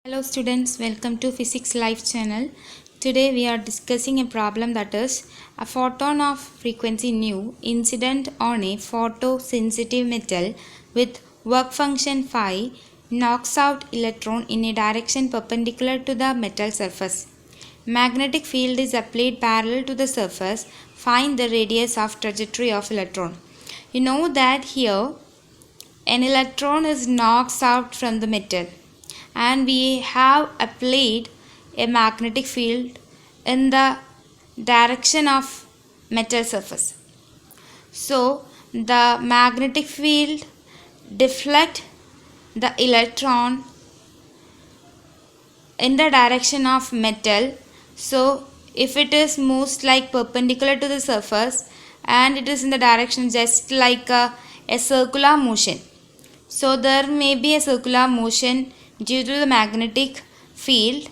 Hello students, welcome to Physics Live channel. Today we are discussing a problem that is a photon of frequency nu incident on a photosensitive metal with work function phi knocks out electron in a direction perpendicular to the metal surface. Magnetic field is applied parallel to the surface. Find the radius of trajectory of electron. You know that here an electron is knocked out from the metal and we have applied a magnetic field in the direction of metal surface. So the magnetic field deflect the electron in the direction of metal. So if it is moves like perpendicular to the surface and it is in the direction just like a circular motion. So there may be a circular motion due to the magnetic field.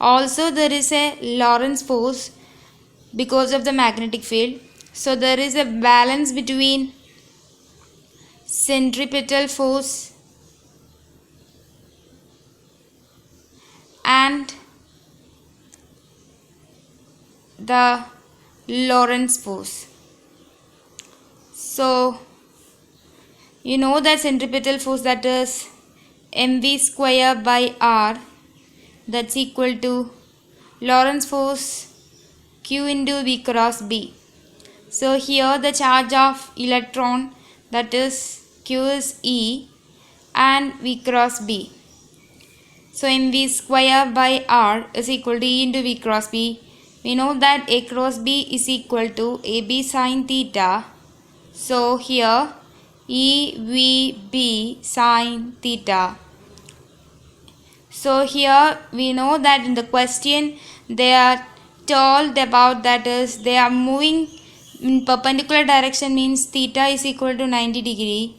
Also there is a Lorentz force because of the magnetic field. So there is a balance between centripetal force and the Lorentz force. So you know that centripetal force, that is mv square by r, that's equal to Lorentz force q into v cross b. So here the charge of electron, that is q is e and v cross b. So mv square by r is equal to e into v cross b. We know that a cross b is equal to ab sine theta. So here EVB sine theta. So here we know that in the question they are told about, that is they are moving in perpendicular direction, means theta is equal to 90 degree,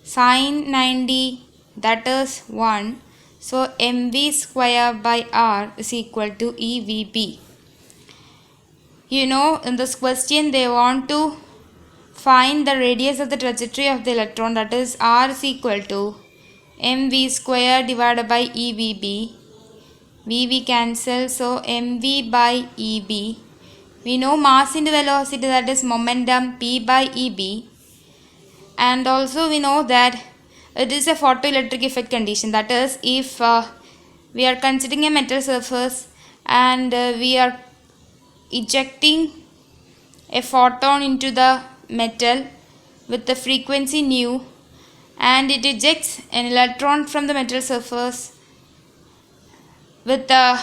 sine 90, that is 1. So mv square by r is equal to EVB. You know, in this question they want to find the radius of the trajectory of the electron, that is r is equal to mv square divided by EVB. VV cancel, so mv by EB. We know mass into velocity, that is momentum P by EB. And also we know that it is a photoelectric effect condition, that is if we are considering a metal surface and we are ejecting a photon into the metal with the frequency nu and it ejects an electron from the metal surface with the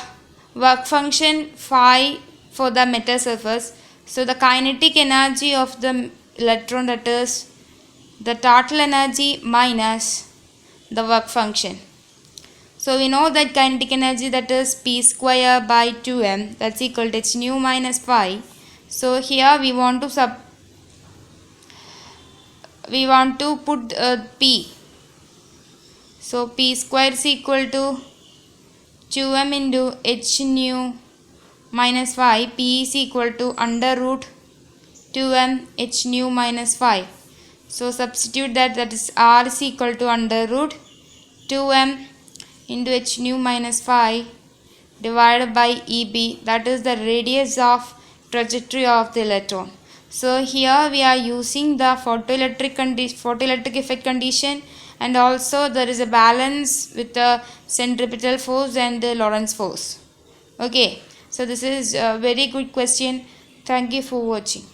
work function phi for the metal surface. So the kinetic energy of the electron, that is the total energy minus the work function. So we know that kinetic energy, that is p square by 2m, that's equal to h nu minus phi. So here we want to put p. So p square is equal to 2m into h nu minus phi. P is equal to under root 2m h nu minus phi. So substitute that is r is equal to under root 2m into h nu minus phi divided by EB, that is the radius of trajectory of the electron. So here we are using the photoelectric effect condition, and also there is a balance with the centripetal force and the Lorentz force. Okay, so this is a very good question. Thank you for watching.